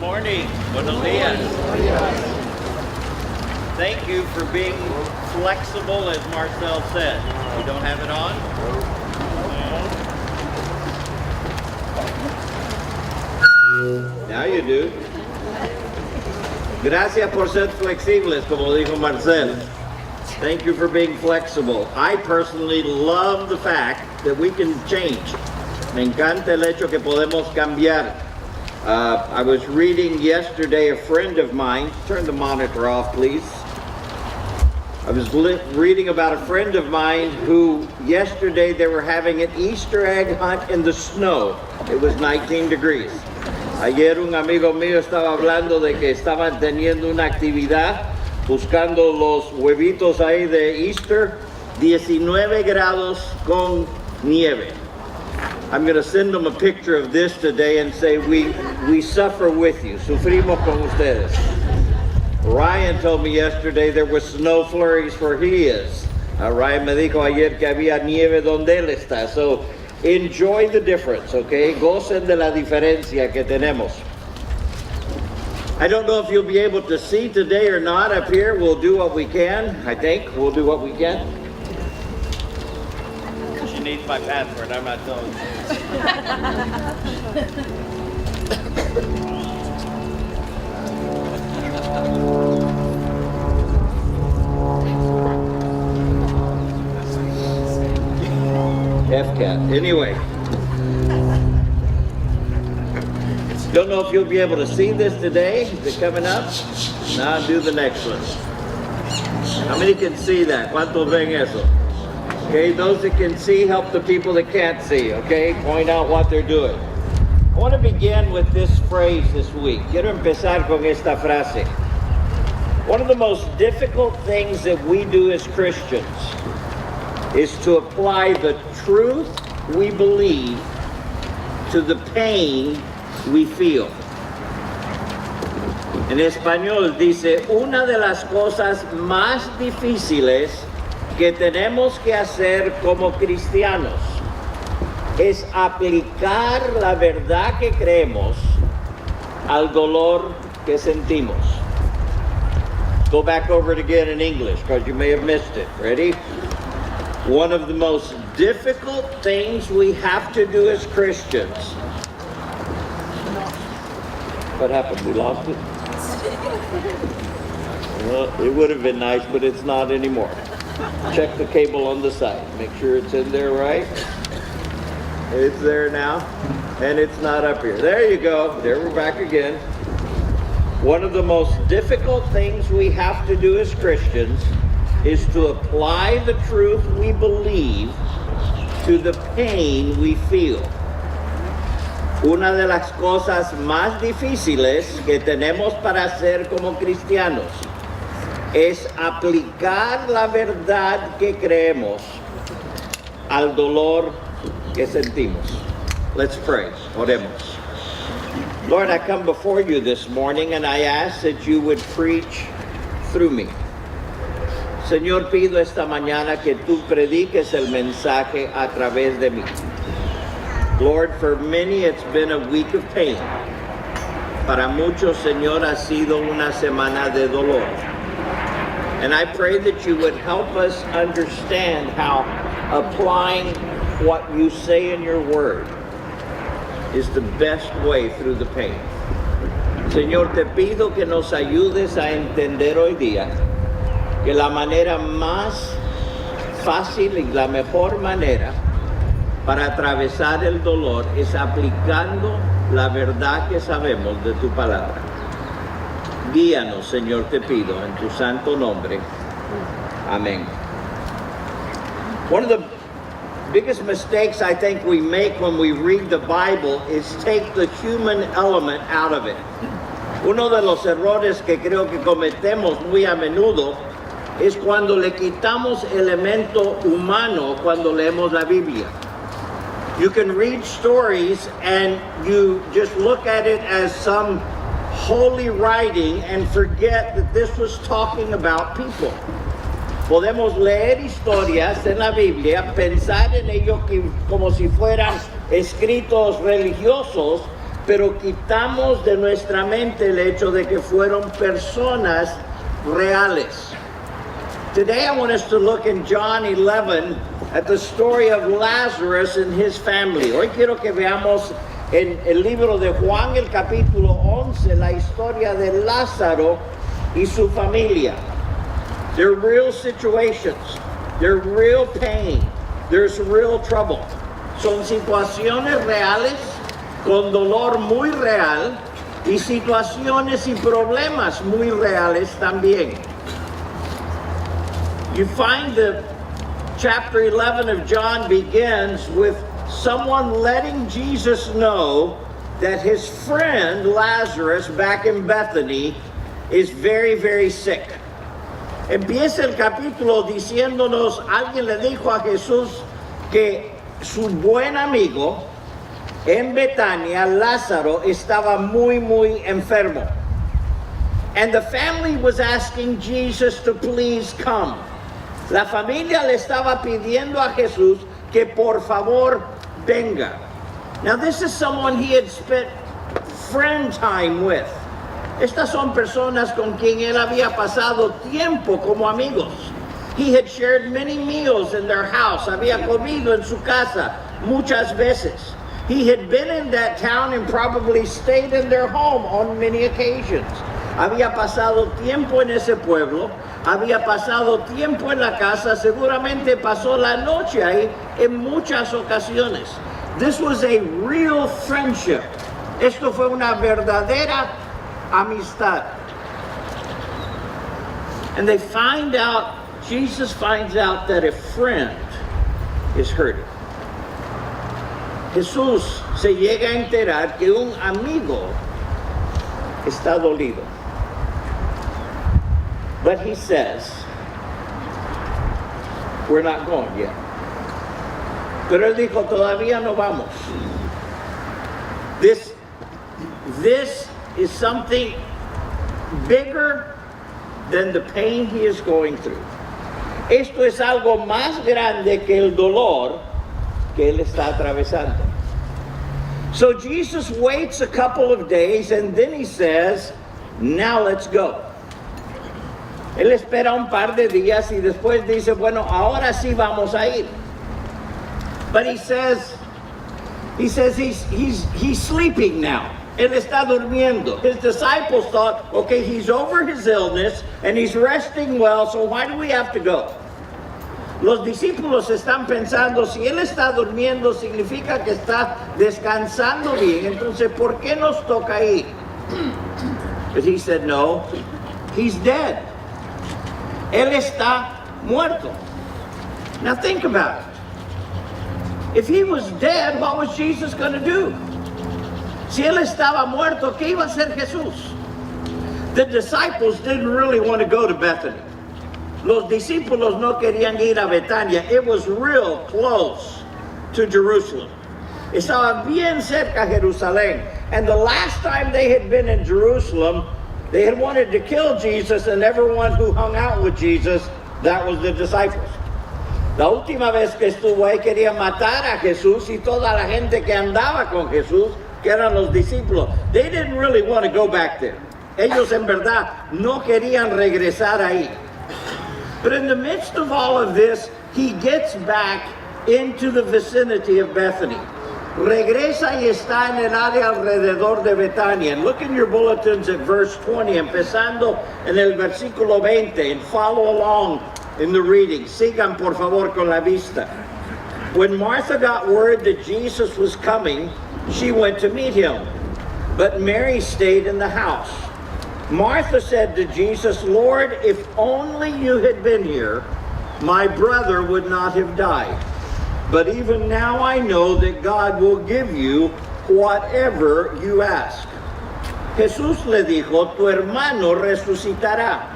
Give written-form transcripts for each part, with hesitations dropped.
morning. Buenos dias. Thank you for being flexible, as Marcel said. You don't have it on? No. Now you do. Gracias por ser flexibles, como dijo Marcel. Thank you for being flexible. I personally love the fact that we can change. Me encanta el hecho que podemos cambiar. I was reading yesterday, a friend of mine, turn the monitor off please. I was reading about a friend of mine who yesterday they were having an Easter egg hunt in the snow. It was 19 degrees. Ayer un amigo mío estaba hablando de que estaban teniendo una actividad buscando los huevitos ahí de Easter, 19 grados con nieve. I'm going to send them a picture of this today and say, we suffer with you. Sufrimos con ustedes. Ryan told me yesterday there were snow flurries where he is. Ryan me dijo ayer que había nieve donde él está. So enjoy the difference, okay? Gocen de la diferencia que tenemos. I don't know if you'll be able to see today or not up here. We'll do what we can. I think we'll do what we can. She needs my password. I'm not telling you. F-cat. Anyway. Don't know if you'll be able to see this today. Is it coming up? Now do the next one. How many can see that? ¿Cuántos ven eso? Okay, those that can see help the people that can't see, okay? Point out what they're doing. I want to begin with this phrase this week. Quiero empezar con esta frase. One of the most difficult things that we do as Christians is to apply the truth we believe to the pain we feel. En español dice, una de las cosas más difíciles que tenemos que hacer como cristianos es aplicar la verdad que creemos al dolor que sentimos. Go back over it again in English because you may have missed it. Ready? One of the most difficult things we have to do as Christians. What happened? We lost it? Well, it would have been nice, but it's not anymore. Check the cable on the side. Make sure it's in there right. It's there now. And it's not up here. There you go. There we're back again. One of the most difficult things we have to do as Christians is to apply the truth we believe to the pain we feel. Una de las cosas más difíciles que tenemos para hacer como cristianos es aplicar la verdad que creemos al dolor que sentimos. Let's pray. Oremos. Lord, I come before you this morning and I ask that you would preach through me. Señor, pido esta mañana que tú prediques el mensaje a través de mí. Lord, for many it's been a week of pain. Para muchos, Señor, ha sido una semana de dolor. And I pray that you would help us understand how applying what you say in your word is the best way through the pain. Señor, te pido que nos ayudes a entender hoy día que la manera más fácil y la mejor manera para atravesar el dolor es aplicando la verdad que sabemos de tu palabra. Guíanos, Señor, te pido, en tu santo nombre. Amén. One of the biggest mistakes I think we make when we read the Bible is take the human element out of it. Uno de los errores que creo que cometemos muy a menudo es cuando le quitamos elemento humano cuando leemos la Biblia. You can read stories and you just look at it as some holy writing and forget that this was talking about people. Podemos leer historias en la Biblia, pensar en ello como si fueran escritos religiosos, pero quitamos de nuestra mente el hecho de que fueron personas reales. Today I want us to look in John 11 at the story of Lazarus and his family. Hoy quiero que veamos en el libro de Juan, el capítulo 11, la historia de Lázaro y su familia. They're real situations. They're real pain. There's real trouble. Son situaciones reales, con dolor muy real, y situaciones y problemas muy reales también. You find that chapter 11 of John begins with someone letting Jesus know that his friend Lazarus back in Bethany is very, very sick. Empieza el capítulo diciéndonos, alguien le dijo a Jesús que su buen amigo en Betania, Lázaro, estaba muy, muy enfermo. And the family was asking Jesus to please come. La familia le estaba pidiendo a Jesús que por favor venga. Now this is someone he had spent friend time with. Estas son personas con quien él había pasado tiempo como amigos. He had shared many meals in their house. Había comido en su casa muchas veces. He had been in that town and probably stayed in their home on many occasions. Había pasado tiempo en ese pueblo. Había pasado tiempo en la casa. Seguramente pasó la noche ahí en muchas ocasiones. This was a real friendship. Esto fue una verdadera amistad. And they find out, Jesus finds out that a friend is hurting. Jesús se llega a enterar que un amigo está dolido. But he says, we're not going yet. Pero él dijo, todavía no vamos. This is something bigger than the pain he is going through. Esto es algo más grande que el dolor que él está atravesando. So Jesus waits a couple of days and then he says, now let's go. Él espera un par de días y después dice, bueno, ahora sí vamos a ir. But he says he's sleeping now. Él está durmiendo. His disciples thought, okay, he's over his illness and he's resting well, so why do we have to go? Los discípulos están pensando, si él está durmiendo, significa que está descansando bien, entonces, ¿por qué nos toca ir? But he said, no, he's dead. Él está muerto. Now think about it. If he was dead, what was Jesus going to do? Si él estaba muerto, ¿qué iba a hacer Jesús? The disciples didn't really want to go to Bethany. Los discípulos no querían ir a Betania. It was real close to Jerusalem. Estaba bien cerca de Jerusalén. And the last time they had been in Jerusalem, they had wanted to kill Jesus, and everyone who hung out with Jesus, that was the disciples. La última vez que estuvo ahí quería matar a Jesús y toda la gente que andaba con Jesús, que eran los discípulos. They didn't really want to go back there. Ellos en verdad no querían regresar ahí. But in the midst of all of this, he gets back into the vicinity of Bethany. Regresa y está en el área alrededor de Betania. And look in your bulletins at verse 20, empezando en el versículo 20, and follow along in the reading. Sigan por favor con la vista. When Martha got word that Jesus was coming, she went to meet him, but Mary stayed in the house. Martha said to Jesus, Lord, if only you had been here, my brother would not have died. But even now I know that God will give you whatever you ask. Jesús le dijo, tu hermano resucitará.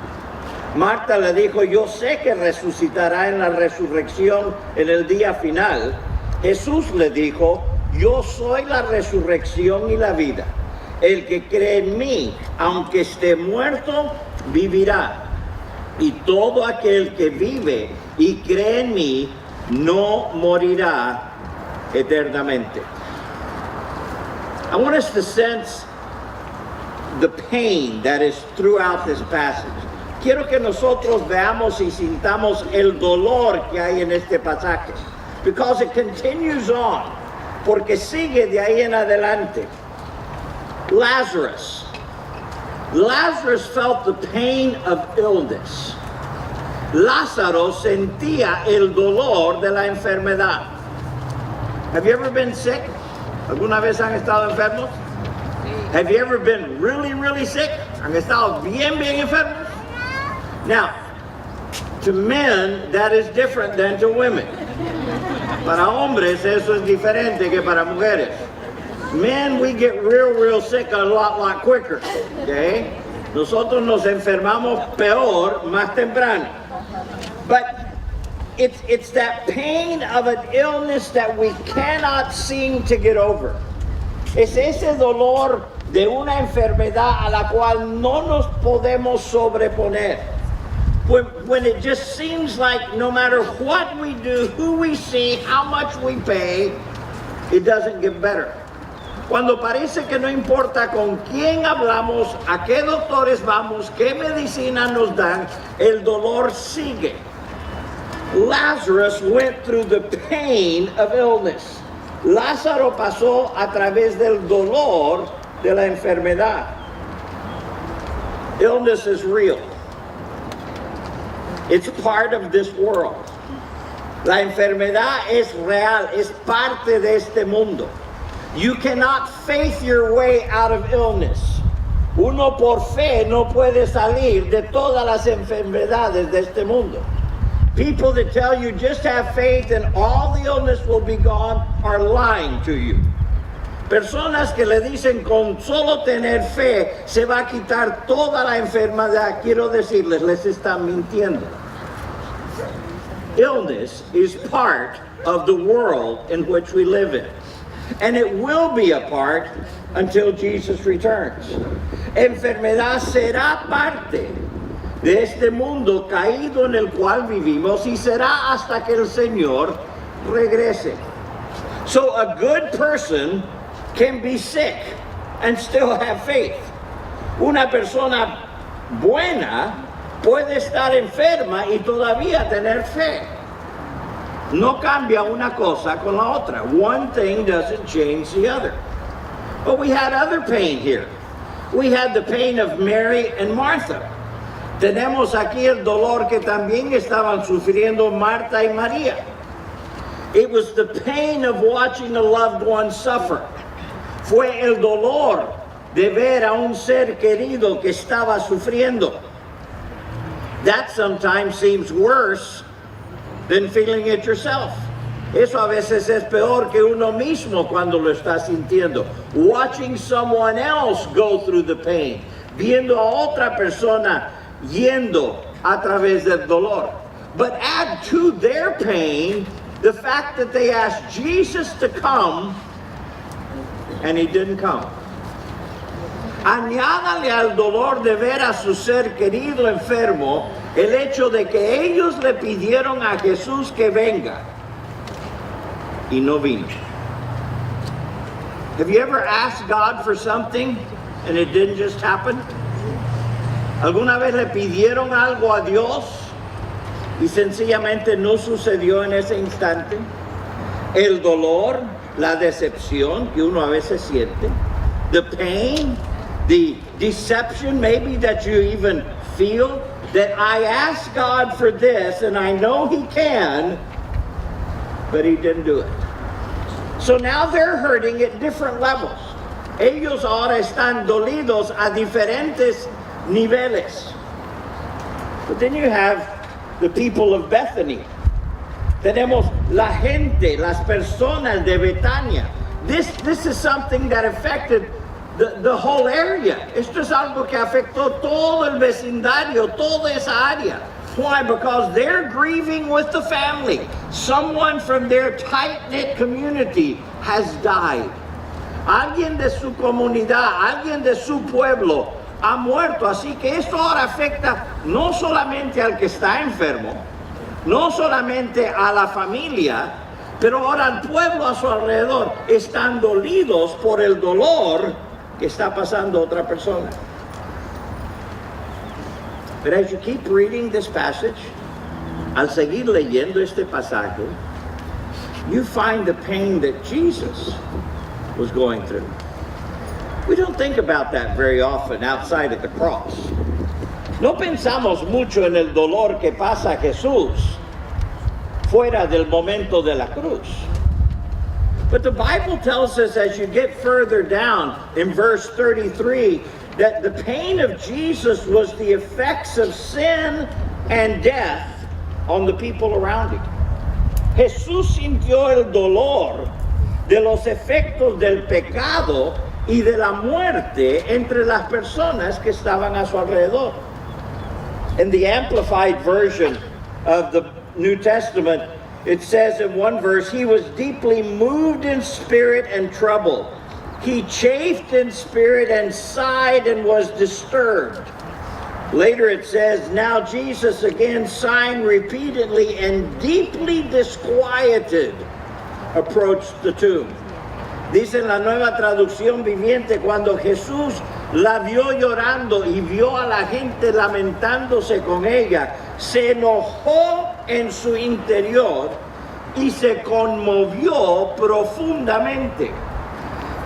Marta le dijo, yo sé que resucitará en la resurrección en el día final. Jesús le dijo, yo soy la resurrección y la vida. El que cree en mí, aunque esté muerto, vivirá. Y todo aquel que vive y cree en mí, no morirá eternamente. I want us to sense the pain that is throughout this passage. Quiero que nosotros veamos y sintamos el dolor que hay en este pasaje. Because it continues on. Porque sigue de ahí en adelante. Lazarus. Lazarus felt the pain of illness. Lázaro sentía el dolor de la enfermedad. Have you ever been sick? ¿Alguna vez han estado enfermos? Have you ever been really, really sick? ¿Han estado bien enfermos? Now, to men, that is different than to women. Para hombres, eso es diferente que para mujeres. Men, we get real sick a lot quicker. Okay? Nosotros nos enfermamos peor, más temprano. But it's that pain of an illness that we cannot seem to get over. Es ese dolor de una enfermedad a la cual no nos podemos sobreponer. When it just seems like no matter what we do, who we see, how much we pay, it doesn't get better. Cuando parece que no importa con quién hablamos, a qué doctores vamos, qué medicina nos dan, el dolor sigue. Lazarus went through the pain of illness. Lázaro pasó a través del dolor de la enfermedad. Illness is real. It's part of this world. La enfermedad es real, es parte de este mundo. You cannot faith your way out of illness. Uno por fe no puede salir de todas las enfermedades de este mundo. People that tell you just have faith and all the illness will be gone are lying to you. Personas que le dicen con solo tener fe se va a quitar toda la enfermedad, quiero decirles, les están mintiendo. Illness is part of the world in which we live in. And it will be a part until Jesus returns. Enfermedad será parte de este mundo caído en el cual vivimos y será hasta que el Señor regrese. So a good person can be sick and still have faith. Una persona buena puede estar enferma y todavía tener fe. No cambia una cosa con la otra. One thing doesn't change the other. But we had other pain here. We had the pain of Mary and Martha. Tenemos aquí el dolor que también estaban sufriendo Marta y María. It was the pain of watching a loved one suffer. Fue el dolor de ver a un ser querido que estaba sufriendo. That sometimes seems worse than feeling it yourself. Eso a veces es peor que uno mismo cuando lo está sintiendo. Watching someone else go through the pain. Viendo a otra persona yendo a través del dolor. But add to their pain the fact that they asked Jesus to come and he didn't come. Añádale al dolor de ver a su ser querido enfermo el hecho de que ellos le pidieron a Jesús que venga y no vino. Have you ever asked God for something and it didn't just happen? ¿Alguna vez le pidieron algo a Dios y sencillamente no sucedió en ese instante? El dolor, la decepción que uno a veces siente, the pain, the deception maybe that you even feel, that I asked God for this and I know He can, but He didn't do it. So now they're hurting at different levels. Ellos ahora están dolidos a diferentes niveles. But then you have the people of Bethany. Tenemos la gente, las personas de Betania. This is something that affected the whole area. Esto es algo que afectó todo el vecindario, toda esa área. Why? Because they're grieving with the family. Someone from their tight-knit community has died. Alguien de su comunidad, alguien de su pueblo ha muerto, así que esto ahora afecta no solamente al que está enfermo, no solamente a la familia, Pero ahora el pueblo a su alrededor están dolidos por el dolor que está pasando a otra persona. But as you keep reading this passage, al seguir leyendo este pasaje, you find the pain that Jesus was going through. We don't think about that very often outside of the cross. No pensamos mucho en el dolor que pasa Jesús fuera del momento de la cruz. But the Bible tells us as you get further down in verse 33 that the pain of Jesus was the effects of sin and death on the people around him. Jesús sintió el dolor de los efectos del pecado y de la muerte entre las personas que estaban a su alrededor. In the Amplified version of the New Testament, it says in one verse, he was deeply moved in spirit and troubled. He chafed in spirit and sighed and was disturbed. Later it says, now Jesus again sighing repeatedly and deeply disquieted approached the tomb. Dice en la Nueva Traducción Viviente, cuando Jesús la vio llorando y vio a la gente lamentándose con ella, se enojó en su interior y se conmovió profundamente.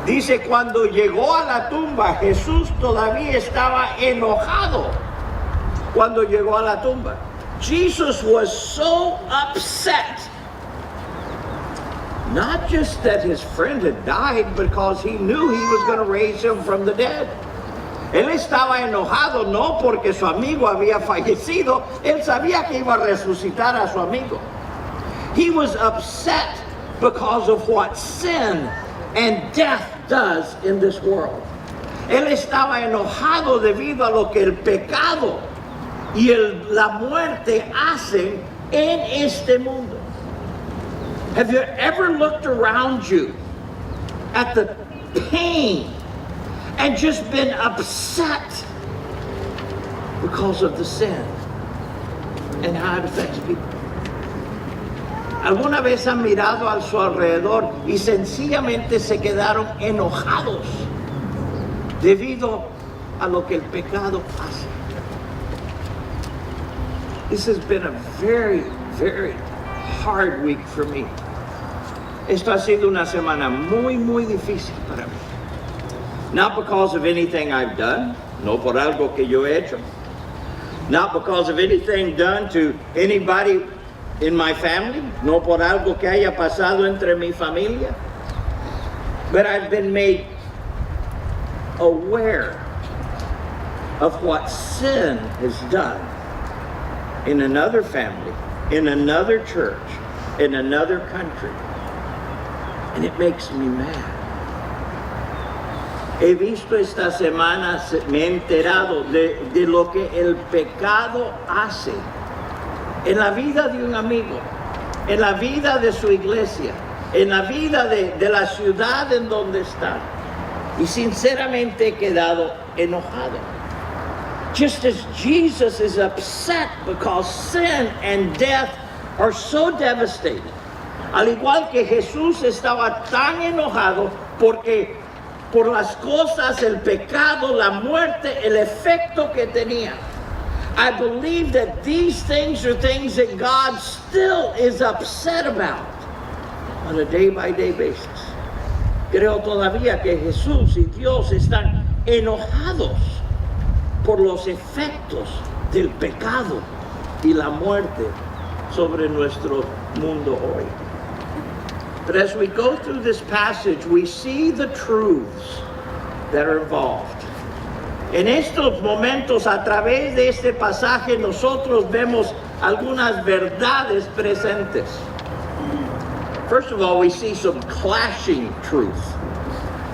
Dice, cuando llegó a la tumba, Jesús todavía estaba enojado cuando llegó a la tumba. Jesus was so upset. Not just that his friend had died, because he knew he was going to raise him from the dead. Él estaba enojado no porque su amigo había fallecido, él sabía que iba a resucitar a su amigo. He was upset because of what sin and death does in this world. Él estaba enojado debido a lo que el pecado y la muerte hacen en este mundo. Have you ever looked around you at the pain and just been upset because of the sin and how it affects people? ¿Alguna vez han mirado a su alrededor y sencillamente se quedaron enojados debido a lo que el pecado hace? This has been a very, very hard week for me. Esto ha sido una semana muy, muy difícil para mí. Not because of anything I've done, no por algo que yo he hecho. Not because of anything done to anybody in my family, no por algo que haya pasado entre mi familia. But I've been made aware of what sin has done in another family, in another church, in another country. And it makes me mad. He visto esta semana, me he enterado de lo que el pecado hace en la vida de un amigo, en la vida de su iglesia, en la vida de la ciudad en donde está. Y sinceramente he quedado enojado. Just as Jesus is upset because sin and death are so devastating. Al igual que Jesús estaba tan enojado porque por las cosas, el pecado, la muerte, el efecto que tenía. I believe that these things are things that God still is upset about on a day-by-day basis. Creo todavía que Jesús y Dios están enojados por los efectos del pecado y la muerte sobre nuestro mundo hoy. But as we go through this passage, we see the truths that are involved. En estos momentos, a través de este pasaje, nosotros vemos algunas verdades presentes. First of all, we see some clashing truths.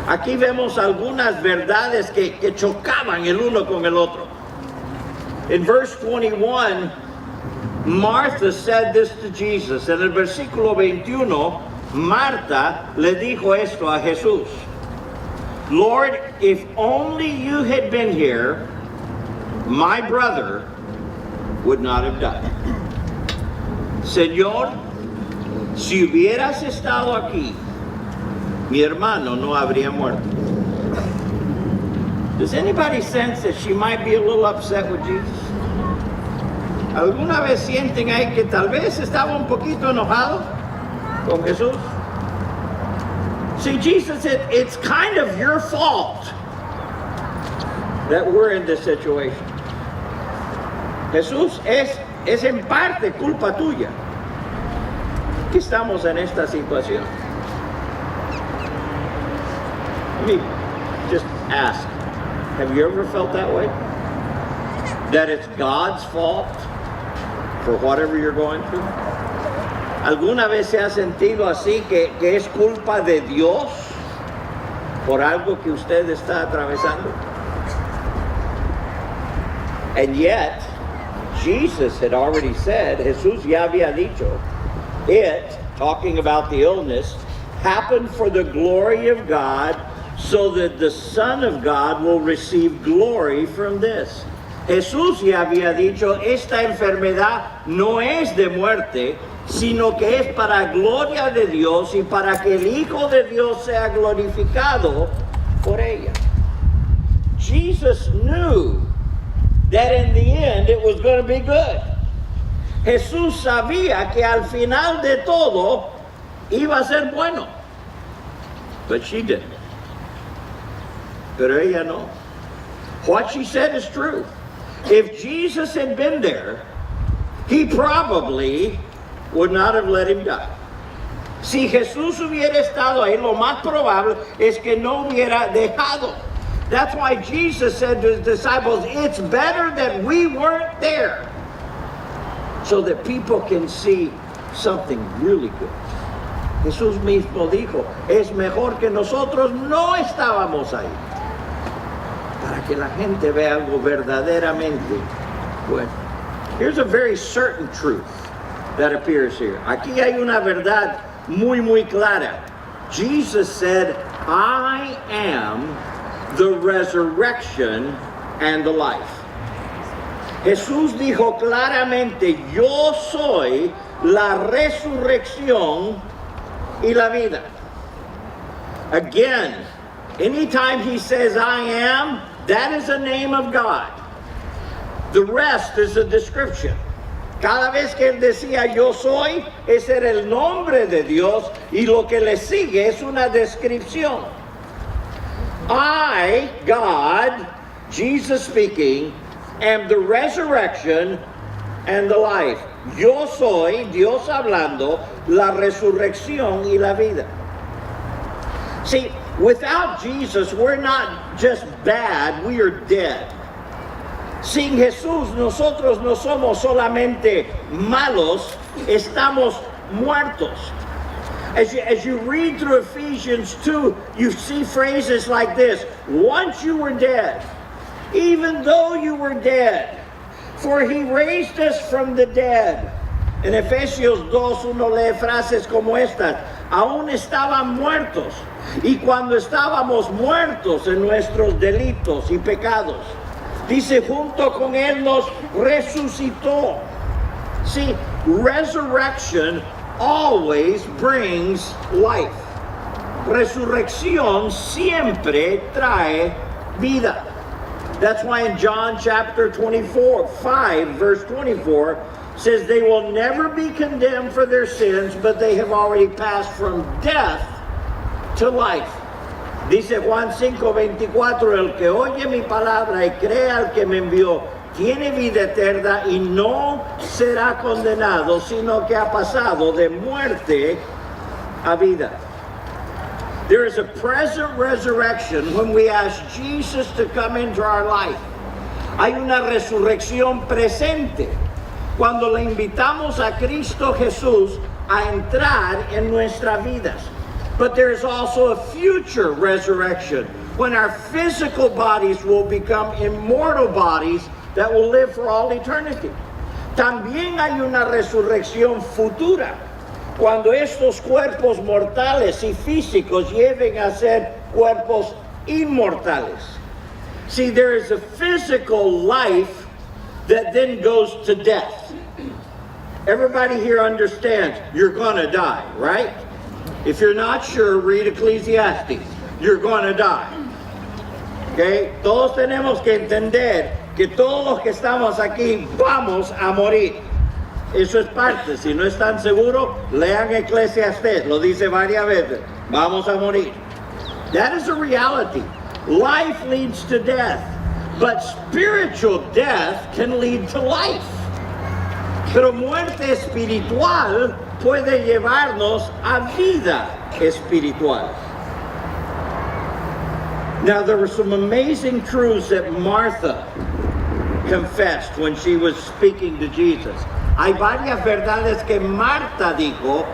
Aquí vemos algunas verdades que chocaban el uno con el otro. In verse 21, Martha said this to Jesus. En el versículo 21, Marta le dijo esto a Jesús. Lord, if only you had been here, my brother would not have died. Señor, Si hubieras estado aquí, mi hermano no habría muerto. Does anybody sense that she might be a little upset with Jesus? ¿Alguna vez sienten ahí que tal vez estaba un poquito enojado con Jesús? See, Jesus said, it's kind of your fault that we're in this situation. Jesús, es en parte culpa tuya que estamos en esta situación. Let me just ask, have you ever felt that way? That it's God's fault for whatever you're going through? ¿Alguna vez se ha sentido así que es culpa de Dios por algo que usted está atravesando? And yet, Jesus had already said, Jesús ya había dicho, it, talking about the illness, happened for the glory of God, so that the Son of God will receive glory from this. Jesús ya había dicho, esta enfermedad no es de muerte, sino que es para gloria de Dios y para que el Hijo de Dios sea glorificado por ella. Jesus knew that in the end it was going to be good. Jesús sabía que al final de todo iba a ser bueno. But she didn't. Pero ella no. What she said is true. If Jesus had been there, he probably would not have let him die. Si Jesús hubiera estado ahí, lo más probable es que no hubiera dejado. That's why Jesus said to his disciples, it's better that we weren't there, so that people can see something really good. Jesús mismo dijo, es mejor que nosotros no estábamos ahí, para que la gente vea algo verdaderamente bueno. Here's a very certain truth that appears here. Aquí hay una verdad muy, muy clara. Jesus said, I am the resurrection and the life. Jesús dijo claramente, yo soy la resurrección y la vida. Again, anytime he says I am, that is a name of God. The rest is a description. Cada vez que él decía yo soy, ese era el nombre de Dios y lo que le sigue es una descripción. I, God, Jesus speaking, am the resurrection and the life. Yo soy, Dios hablando, la resurrección y la vida. See, without Jesus, we're not just bad, we are dead. Sin Jesús, nosotros no somos solamente malos, estamos muertos. As you read through Ephesians 2, you see phrases like this. Once you were dead, even though you were dead, for he raised us from the dead. En Efesios 2, uno lee frases como estas. Aún estaban muertos. Y cuando estábamos muertos en nuestros delitos y pecados, dice, junto con él nos resucitó. See, resurrection always brings life. Resurrección siempre trae vida. That's why in John chapter 5, verse 24, says they will never be condemned for their sins, but they have already passed from death to life. Dice Juan 5:24, el que oye mi palabra y cree al que me envió, tiene vida eterna y no será condenado, sino que ha pasado de muerte a vida. There is a present resurrection when we ask Jesus to come into our life. Hay una resurrección presente cuando le invitamos a Cristo Jesús a entrar en nuestras vidas. But there is also a future resurrection when our physical bodies will become immortal bodies that will live for all eternity. También hay una resurrección futura cuando estos cuerpos mortales y físicos lleguen a ser cuerpos inmortales. See, there is a physical life that then goes to death. Everybody here understands you're gonna die, right? If you're not sure, read Ecclesiastes. You're gonna die. Okay? Todos tenemos que entender que todos los que estamos aquí vamos a morir. Eso es parte. Si no están seguros, lean Ecclesiastes. Lo dice varias veces. Vamos a morir. That is a reality. Life leads to death, but spiritual death can lead to life. Pero muerte espiritual puede llevarnos a vida espiritual. Now, there were some amazing truths that Martha confessed when she was speaking to Jesus. Hay varias verdades que Marta dijo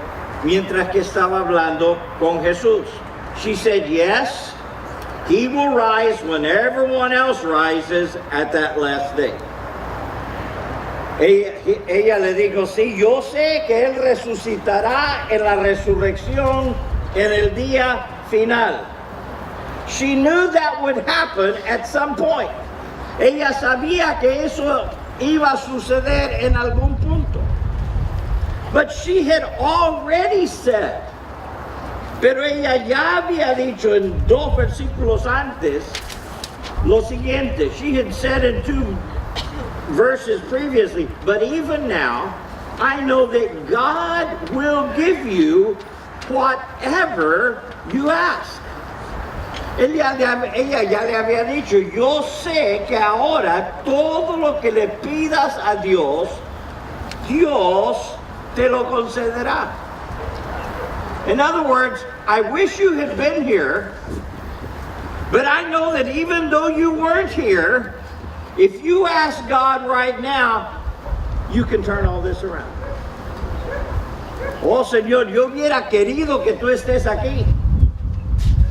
mientras que estaba hablando con Jesús. She said, yes, he will rise when everyone else rises at that last day. Ella le dijo, sí, yo sé que él resucitará en la resurrección en el día final. She knew that would happen at some point. Ella sabía que eso iba a suceder en algún punto. But she had already said, pero ella ya había dicho en 2 versículos antes lo siguiente. She had said in 2 verses previously, but even now, I know that God will give you whatever you ask. Ella ya le había dicho, yo sé que ahora todo lo que le pidas a Dios, Dios te lo concederá. In other words, I wish you had been here, but I know that even though you weren't here, if you ask God right now, you can turn all this around. Oh Señor, yo hubiera querido que tú estés aquí,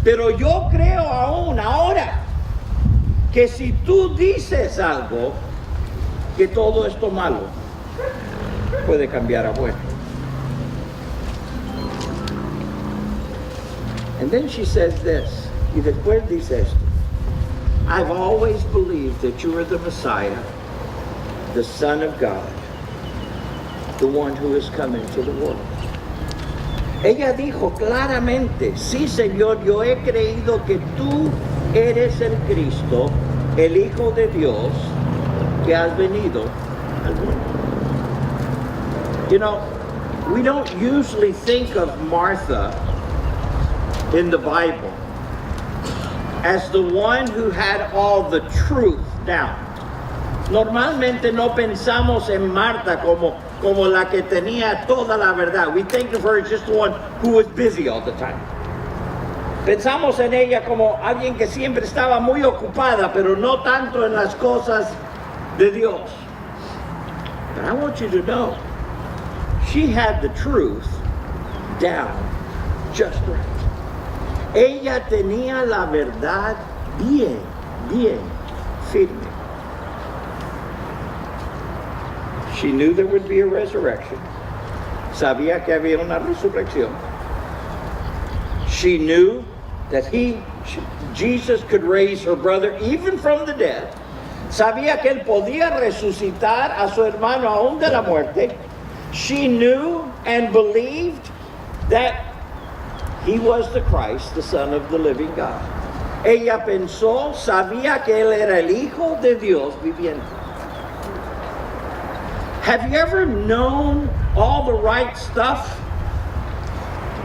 pero yo creo aún ahora que si tú dices algo, que todo esto malo puede cambiar a bueno. And then she says this, y después dice esto. I've always believed that you are the Messiah, the Son of God, the one who is coming to the world. Ella dijo claramente, sí Señor, yo he creído que tú eres el Cristo, el Hijo de Dios, que has venido al mundo. You know, we don't usually think of Martha in the Bible as the one who had all the truth down. Normalmente no pensamos en Marta como la que tenía toda la verdad. We think of her as just the one who was busy all the time. Pensamos en ella como alguien que siempre estaba muy ocupada, pero no tanto en las cosas de Dios. But I want you to know, she had the truth down just right. Ella tenía la verdad bien firme. She knew there would be a resurrection. Sabía que había una resurrección. She knew that Jesus could raise her brother even from the dead. Sabía que él podía resucitar a su hermano aún de la muerte. She knew and believed that he was the Christ, the Son of the living God. Ella pensó, sabía que él era el Hijo de Dios viviente. Have you ever known all the right stuff,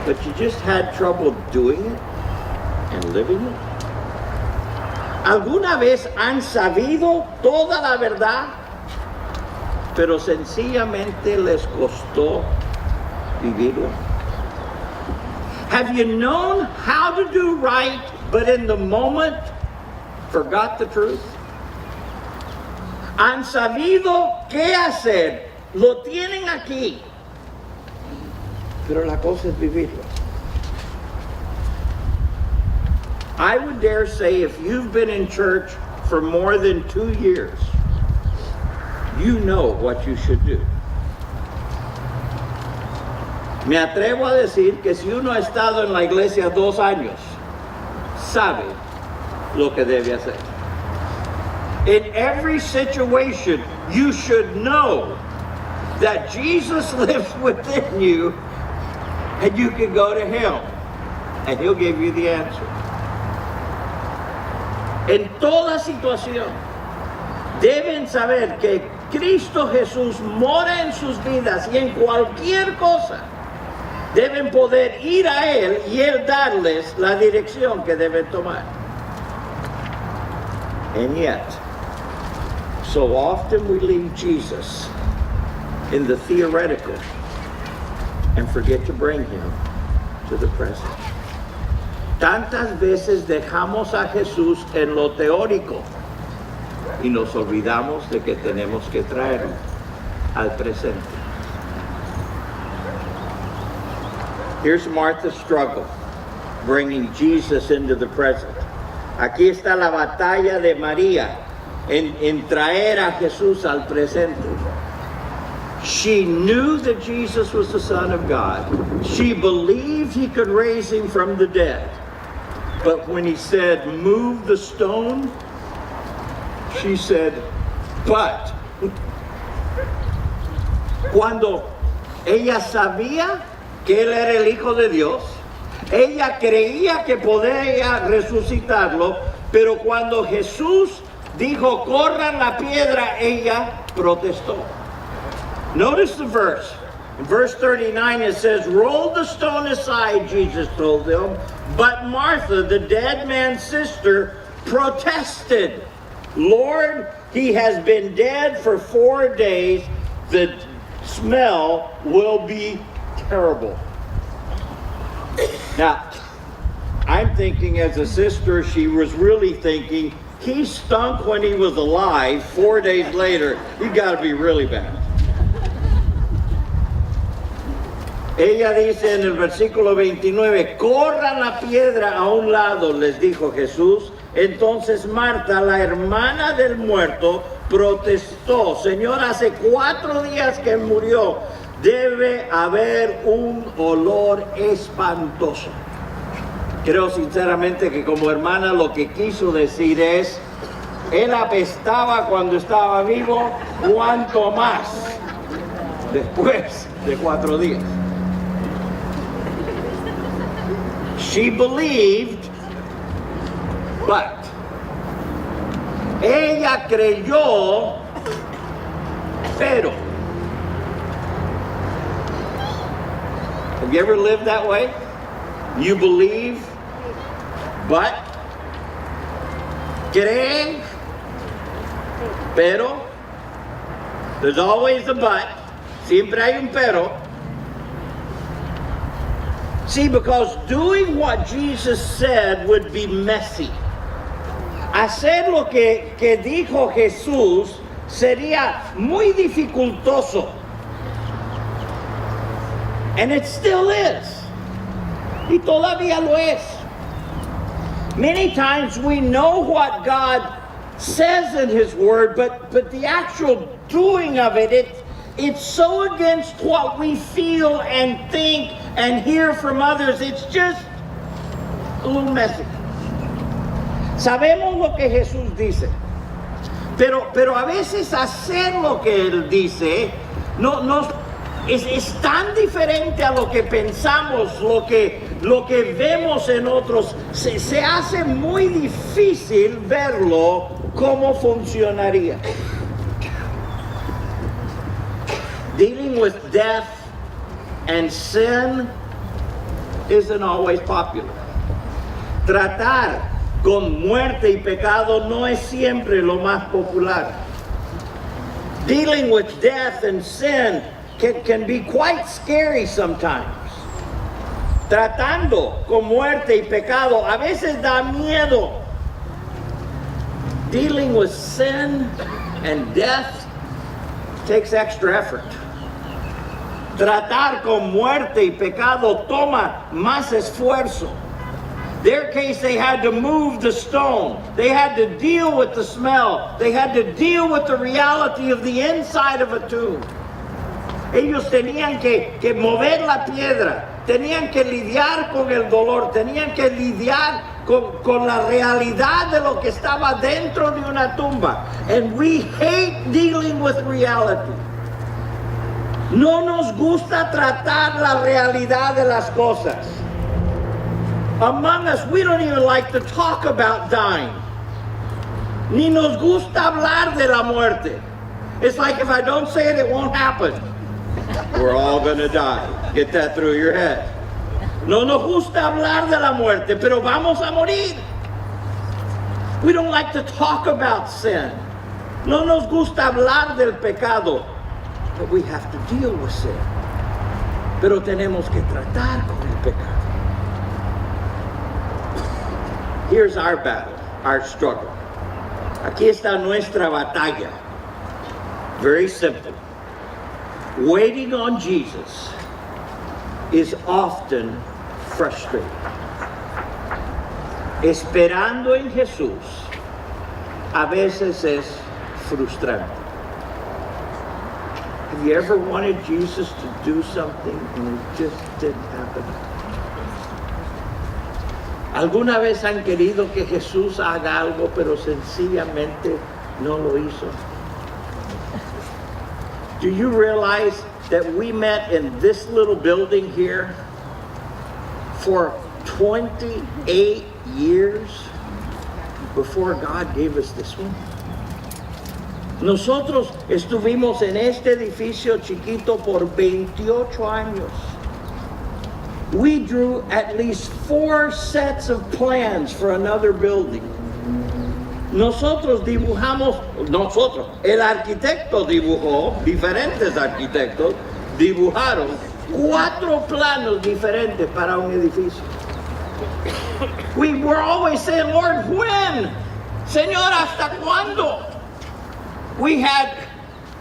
but you just had trouble doing it and living it? ¿Alguna vez han sabido toda la verdad, pero sencillamente les costó vivirlo? Have you known how to do right, but in the moment forgot the truth? Han sabido qué hacer, lo tienen aquí, pero la cosa es vivirlo. I would dare say if you've been in church for more than 2 years, you know what you should do. Me atrevo a decir que si uno ha estado en la iglesia 2 años, sabe lo que debe hacer. In every situation, you should know that Jesus lives within you and you can go to Him and He'll give you the answer. En toda situación, deben saber que Cristo Jesús mora en sus vidas y en cualquier cosa deben poder ir a Él y Él darles la dirección que deben tomar. And yet, so often we leave Jesus in the theoretical and forget to bring Him to the present. Tantas veces dejamos a Jesús en lo teórico y nos olvidamos de que tenemos que traerlo al presente. Here's Martha's struggle, bringing Jesus into the present. Aquí está la batalla de María en traer a Jesús al presente. She knew that Jesus was the Son of God. She believed He could raise Him from the dead. But when He said, move the stone, she said, but. Cuando ella sabía que Él era el Hijo de Dios, ella creía que podía resucitarlo, pero cuando Jesús dijo, corran la piedra, ella protestó. Notice the verse. In verse 39 it says, roll the stone aside, Jesus told them. But Martha, the dead man's sister, protested. Lord, he has been dead for 4 days. The smell will be terrible. Now, I'm thinking as a sister, she was really thinking, he stunk when he was alive. 4 days later, he got to be really bad. Ella dice en el versículo 29, corran la piedra a un lado, les dijo Jesús. Entonces Marta, la hermana del muerto, protestó, Señor, hace 4 días que murió, debe haber un olor espantoso. Creo sinceramente que como hermana lo que quiso decir es, él apestaba cuando estaba vivo, cuanto más después de 4 días. She believed, but ella creyó, pero. Have you ever lived that way? You believe, but cree, pero. There's always a but. Siempre hay un pero. See, because doing what Jesus said would be messy. Hacer lo que dijo Jesús sería muy dificultoso. And it still is. Y todavía lo es. Many times we know what God says in His Word, but the actual doing of it's so against what we feel and think and hear from others, it's just a little messy. Sabemos lo que Jesús dice, pero a veces hacer lo que Él dice es tan diferente a lo que pensamos, lo que vemos en otros, se hace muy difícil verlo cómo funcionaría. Dealing with death and sin isn't always popular. Tratar con muerte y pecado no es siempre lo más popular. Dealing with death and sin can be quite scary sometimes. Tratando con muerte y pecado a veces da miedo. Dealing with sin and death takes extra effort. Tratar con muerte y pecado toma más esfuerzo. Their case, they had to move the stone. They had to deal with the smell. They had to deal with the reality of the inside of a tomb. Ellos tenían que mover la piedra. Tenían que lidiar con el dolor. Tenían que lidiar con la realidad de lo que estaba dentro de una tumba. And we hate dealing with reality. No nos gusta tratar la realidad de las cosas. Among us, we don't even like to talk about dying. Ni nos gusta hablar de la muerte. It's like if I don't say it, it won't happen. We're all gonna die. Get that through your head. No nos gusta hablar de la muerte, pero vamos a morir. We don't like to talk about sin. No nos gusta hablar del pecado, but we have to deal with sin. Pero tenemos que tratar con el pecado. Here's our battle, our struggle. Aquí está nuestra batalla. Very simple. Waiting on Jesus is often frustrating. Esperando en Jesús a veces es frustrante. Have you ever wanted Jesus to do something and it just didn't happen? ¿Alguna vez han querido que Jesús haga algo pero sencillamente no lo hizo? Do you realize that we met in this little building here for 28 years before God gave us this one? Nosotros estuvimos en este edificio chiquito por 28 años. We drew at least 4 sets of plans for another building. Nosotros dibujamos, el arquitecto dibujó, diferentes arquitectos dibujaron 4 planos diferentes para un edificio. We were always saying, Lord, when? Señor, ¿hasta cuándo? We had,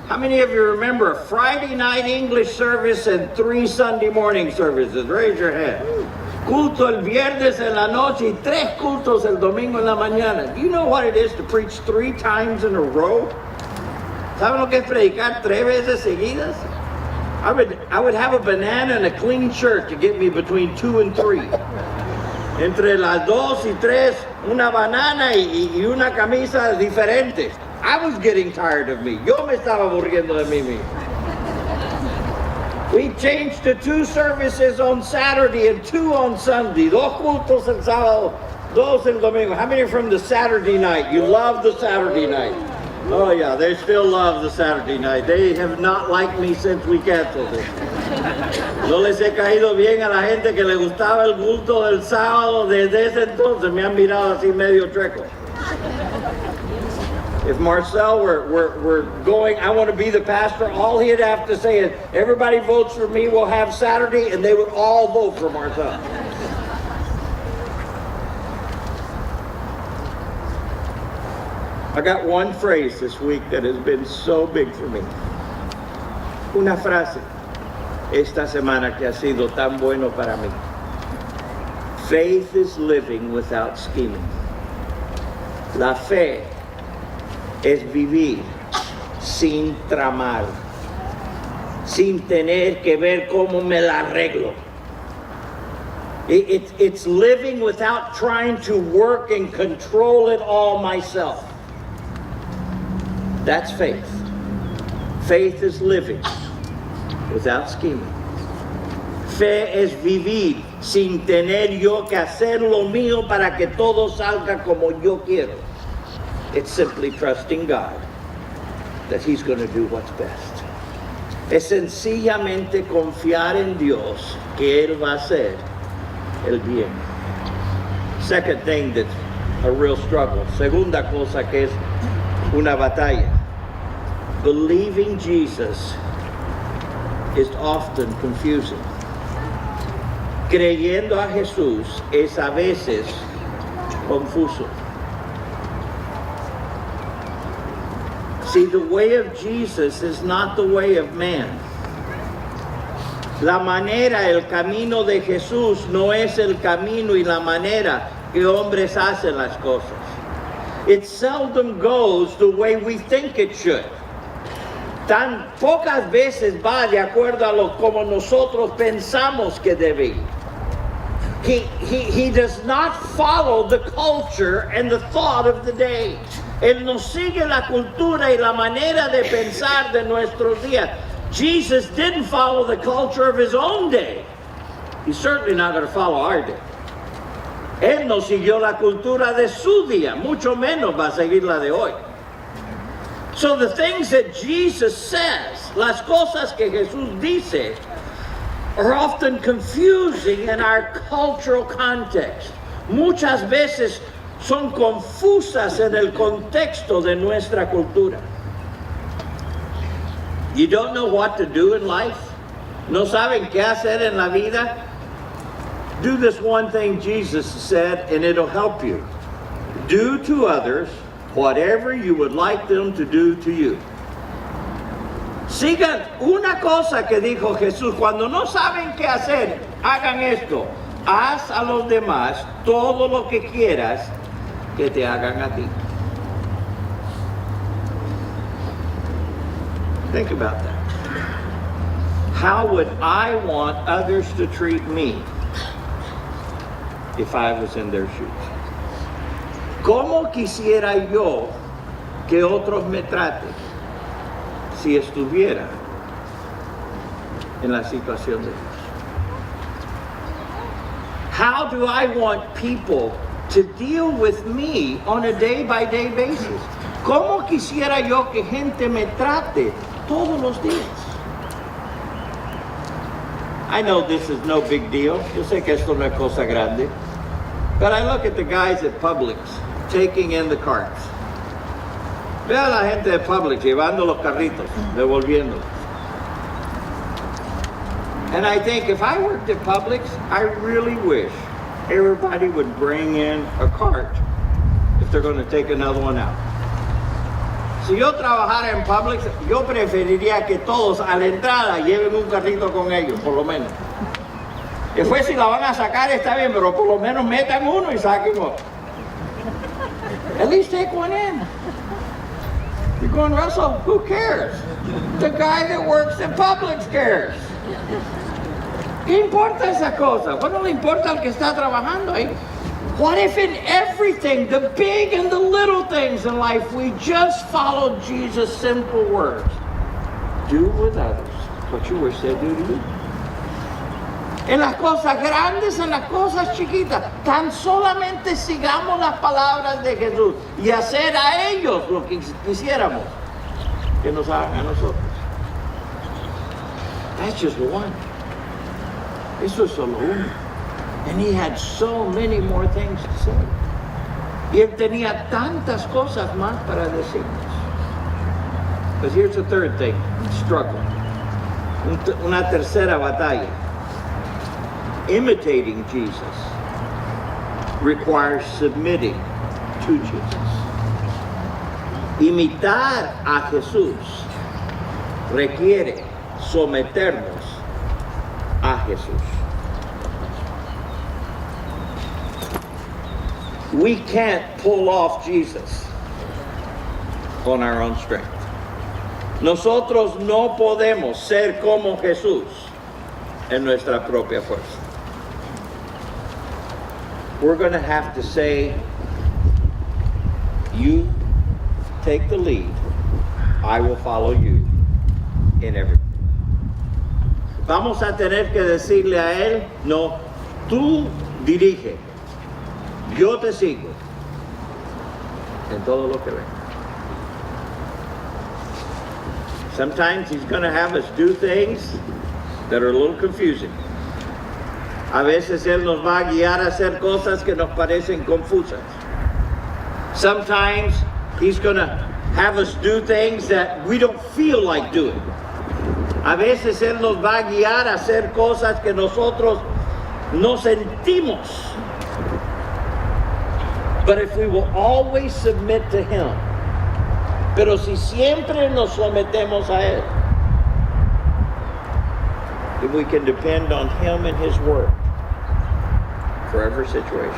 how many of you remember a Friday night English service and 3 Sunday morning services? Raise your hand. Culto el viernes en la noche y 3 cultos el domingo en la mañana. Do you know what it is to preach 3 times in a row? ¿Saben lo que es predicar 3 veces seguidas? I would have a banana and a clean shirt to get me between 2 and 3. Entre las 2 y 3, una banana y una camisa diferente. I was getting tired of me. Yo me estaba aburriendo de mí mismo. We changed to 2 services on Saturday and 2 on Sunday. 2 cultos el sábado, 2 el domingo. How many are from the Saturday night? You love the Saturday night. Oh yeah, they still love the Saturday night. They have not liked me since we canceled it. No les he caído bien a la gente que le gustaba el culto del sábado. Desde ese entonces me han mirado así medio treco. If Marcel were going, I want to be the pastor, all he'd have to say is, everybody votes for me, we'll have Saturday, and they would all vote for Marcel. I got one phrase this week that has been so big for me. Una frase esta semana que ha sido tan bueno para mí. Faith is living without scheming. La fe es vivir sin tramar, sin tener que ver cómo me la arreglo. It's living without trying to work and control it all myself. That's faith. Faith is living without scheming. Fe es vivir sin tener yo que hacer lo mío para que todo salga como yo quiero. It's simply trusting God that He's going to do what's best. Es sencillamente confiar en Dios que Él va a hacer el bien. Second thing that's a real struggle. Segunda cosa que es una batalla. Believing Jesus is often confusing. Creyendo a Jesús es a veces confuso. See, the way of Jesus is not the way of man. La manera, el camino de Jesús no es el camino y la manera que hombres hacen las cosas. It seldom goes the way we think it should. Tan pocas veces va de acuerdo a lo como nosotros pensamos que debe ir. He does not follow the culture and the thought of the day. Él no sigue la cultura y la manera de pensar de nuestros días. Jesus didn't follow the culture of his own day. He's certainly not going to follow our day. Él no siguió la cultura de su día, mucho menos va a seguir la de hoy. So the things that Jesus says, las cosas que Jesús dice, are often confusing in our cultural context. Muchas veces son confusas en el contexto de nuestra cultura. You don't know what to do in life? ¿No saben qué hacer en la vida? Do this one thing Jesus said and it'll help you. Do to others whatever you would like them to do to you. Sigan una cosa que dijo Jesús, cuando no saben qué hacer, hagan esto. Haz a los demás todo lo que quieras que te hagan a ti. Think about that. How would I want others to treat me if I was in their shoes? ¿Cómo quisiera yo que otros me traten si estuviera en la situación de ellos? How do I want people to deal with me on a day-by-day basis? ¿Cómo quisiera yo que gente me trate todos los días? I know this is no big deal. Yo sé que esto no es cosa grande. But I look at the guys at Publix taking in the carts. Ve a la gente de Publix llevando los carritos, devolviéndolos. And I think if I worked at Publix, I really wish everybody would bring in a cart if they're going to take another one out. Si yo trabajara en Publix, yo preferiría que todos a la entrada lleven un carrito con ellos, por lo menos. Después si la van a sacar está bien, pero por lo menos metan uno y saquen otro. At least take one in. You're going, Russell, who cares? The guy that works at Publix cares. ¿Qué importa esa cosa? Bueno, le importa al que está trabajando ahí. What if in everything, the big and the little things in life, we just follow Jesus' simple words? Do with others what you wish they'd do to you. En las cosas grandes, en las cosas chiquitas, tan solamente sigamos las palabras de Jesús y hacer a ellos lo que quisiéramos que nos hagan a nosotros. That's just one. Eso es solo uno. And he had so many more things to say. Y él tenía tantas cosas más para decirnos. But here's the third thing, struggle. Una tercera batalla. Imitating Jesus requires submitting to Jesus. Imitar a Jesús requiere someternos a Jesús. We can't pull off Jesus on our own strength. Nosotros no podemos ser como Jesús en nuestra propia fuerza. We're going to have to say, you take the lead, I will follow you in everything. Vamos a tener que decirle a él, no, tú dirige, yo te sigo en todo lo que venga. Sometimes he's going to have us do things that are a little confusing. A veces él nos va a guiar a hacer cosas que nos parecen confusas. Sometimes he's going to have us do things that we don't feel like doing. A veces él nos va a guiar a hacer cosas que nosotros no sentimos. But if we will always submit to him, pero si siempre nos sometemos a él, then we can depend on him and his word for every situation.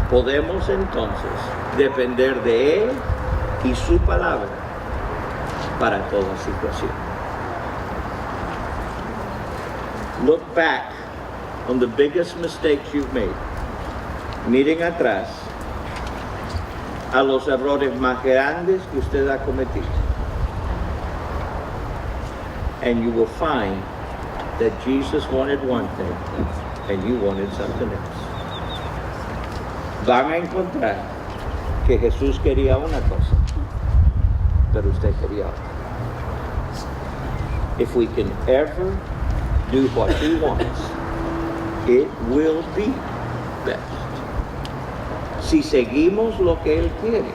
Podemos entonces depender de él y su palabra para toda situación. Look back on the biggest mistakes you've made. Miren atrás a los errores más grandes que usted ha cometido. and you will find that Jesus wanted one thing and you wanted something else. Van a encontrar que Jesús quería una cosa, pero usted quería otra. If we can ever do what he wants, it will be best. Si seguimos lo que él quiere,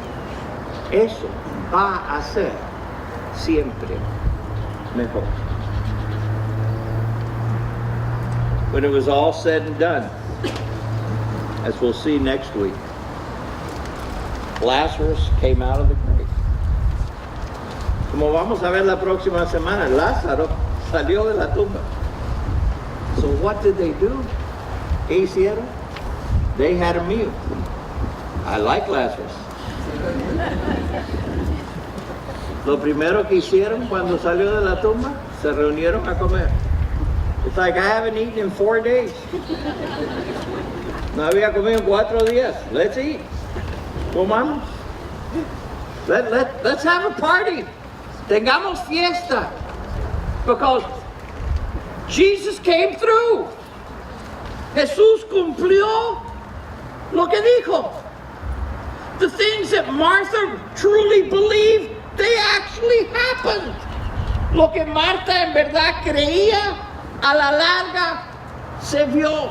eso va a ser siempre mejor. When it was all said and done, as we'll see next week, Lazarus came out of the grave. Como vamos a ver la próxima semana, Lázaro salió de la tumba. So what did they do? ¿Qué hicieron? They had a meal. I like Lazarus. Lo primero que hicieron cuando salió de la tumba, se reunieron a comer. It's like I haven't eaten in 4 days. No había comido en 4 días. Let's eat. Comamos. Let's have a party. Tengamos fiesta. Because Jesus came through. Jesús cumplió lo que dijo. The things that Martha truly believed, they actually happened. Lo que Marta en verdad creía, a la larga se vio.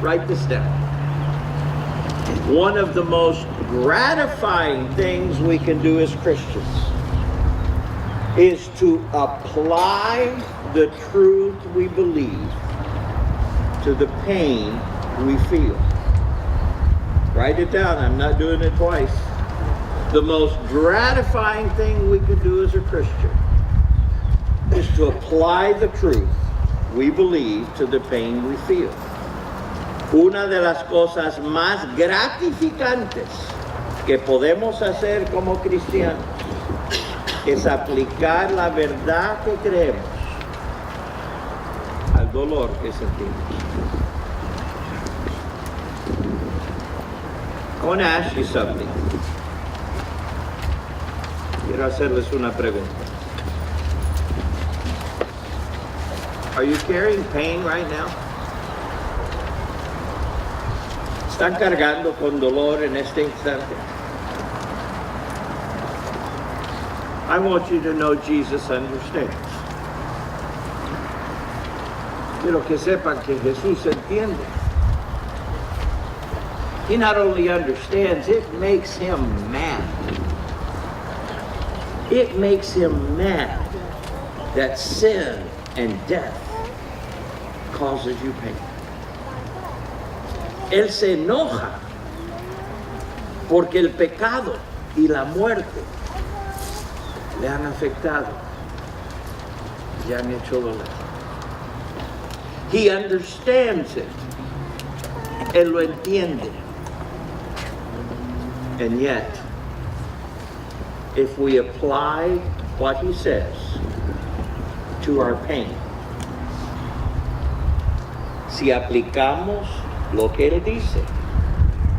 Write this down. One of the most gratifying things we can do as Christians is to apply the truth we believe to the pain we feel. Write it down. I'm not doing it twice. The most gratifying thing we can do as a Christian is to apply the truth we believe to the pain we feel. Una de las cosas más gratificantes que podemos hacer como cristianos es aplicar la verdad que creemos al dolor que sentimos. I want to ask you something. Quiero hacerles una pregunta. Are you carrying pain right now? ¿Están cargando con dolor en este instante? I want you to know Jesus understands. Quiero que sepan que Jesús entiende. He not only understands, it makes him mad. It makes him mad that sin and death causes you pain. Él se enoja porque el pecado y la muerte le han afectado, le han hecho doler. He understands it. Él lo entiende. And yet, if we apply what he says to our pain, si aplicamos lo que él dice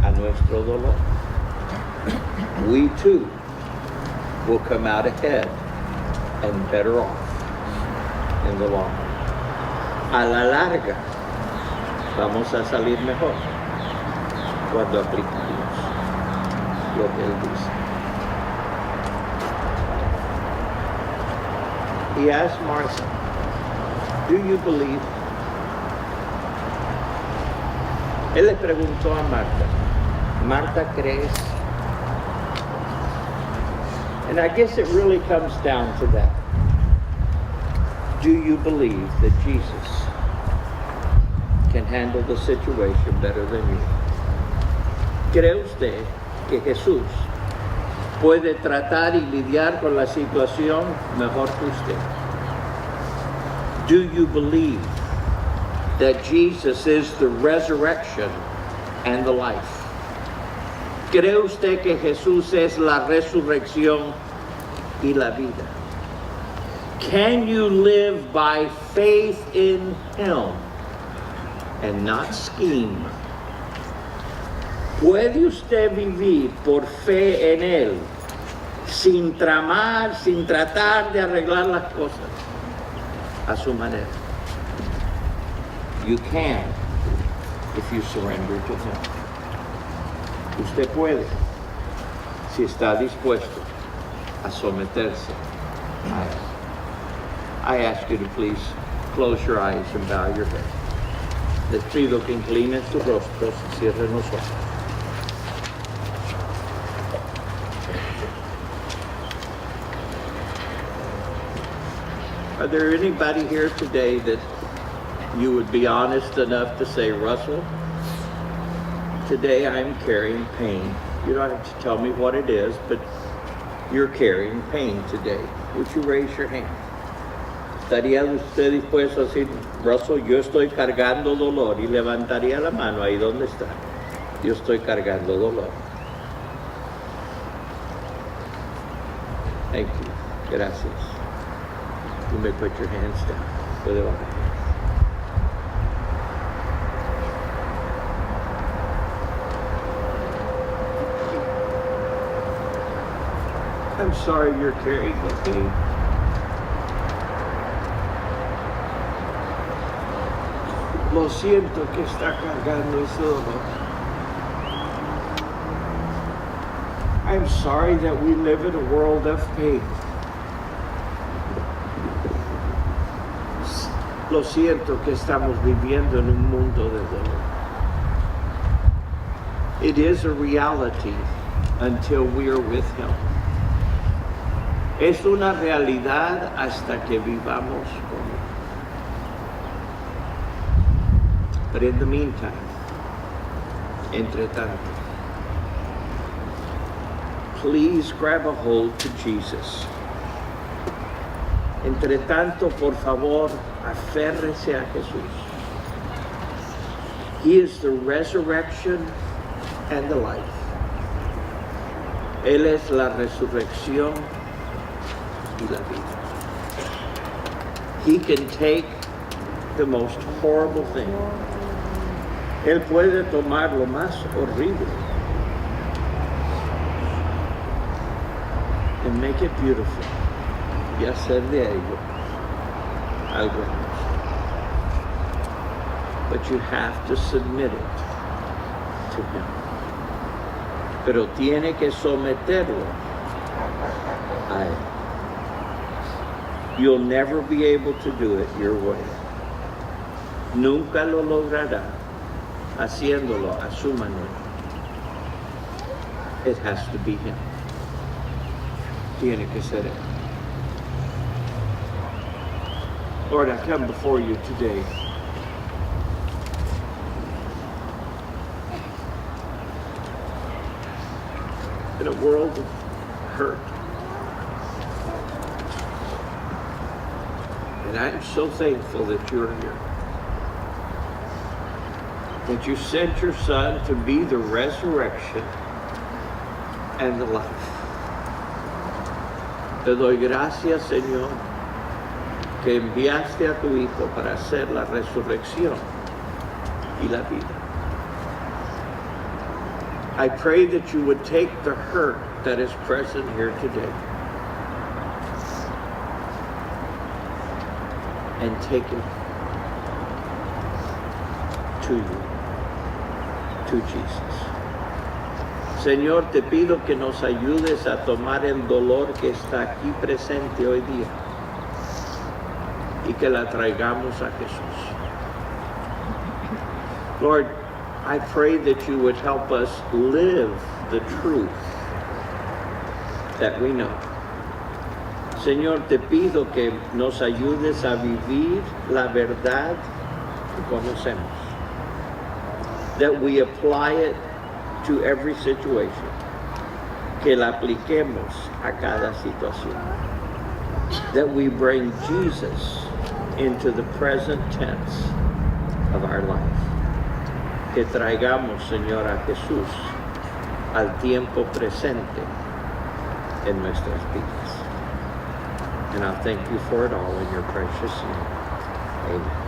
a nuestro dolor, we too will come out ahead and better off in the long run. A la larga, vamos a salir mejor cuando aplicamos lo que él dice. He asked Martha, "Do you believe?" Él le preguntó a Marta, "Marta, ¿crees?" And I guess it really comes down to that. Do you believe that Jesus can handle the situation better than you? ¿Cree usted que Jesús puede tratar y lidiar con la situación mejor que usted? Do you believe that Jesus is the resurrection and the life? ¿Cree usted que Jesús es la resurrección y la vida? Can you live by faith in him and not scheme? ¿Puede usted vivir por fe en él sin tramar, sin tratar de arreglar las cosas a su manera. You can if you surrender to Him. Usted puede si está dispuesto a someterse a Él. I ask you to please close your eyes and bow your head. Les pido que inclinen sus rostros y cierren los ojos. Are there anybody here today that you would be honest enough to say, Russell, today I'm carrying pain. You don't have to tell me what it is, but you're carrying pain today. Would you raise your hand? ¿Estaría usted dispuesto a decir, Russell, yo estoy cargando dolor? Y levantaría la mano ahí donde está. Yo estoy cargando dolor. Thank you. Gracias. You may put your hands down. Puede bajar. I'm sorry you're carrying the pain. Lo siento que está cargando ese dolor. I'm sorry that we live in a world of pain. Lo siento que estamos viviendo en un mundo de dolor. It is a reality until we are with Him. Es una realidad hasta que vivamos con Él. But in the meantime, entre tanto, please grab a hold to Jesus. Entre tanto, por favor, aférrese a Jesús. He is the resurrection and the life. Él es la resurrección y la vida. He can take the most horrible thing. Él puede tomar lo más horrible and make it beautiful y hacer de ello algo hermoso. But you have to submit it to Him. Pero tiene que someterlo a Él. You'll never be able to do it your way. Nunca lo logrará haciéndolo a su manera. It has to be Him. Tiene que ser Él. Lord, I come before you today. In a world of hurt. And I'm so thankful that you're here. That you sent your Son to be the resurrection and the life. Te doy gracias, Señor, que enviaste a tu Hijo para hacer la resurrección y la vida. I pray that you would take the hurt that is present here today and take it to you, to Jesus. Señor, te pido que nos ayudes a tomar el dolor que está aquí presente hoy día y que la traigamos a Jesús. Lord, I pray that you would help us live the truth that we know. Señor, te pido que nos ayudes a vivir la verdad que conocemos. That we apply it to every situation. Que la apliquemos a cada situación. That we bring Jesus into the present tense of our life. Que traigamos, Señor, a Jesús al tiempo presente en nuestras vidas. And I thank you for it all in your precious name. Amen.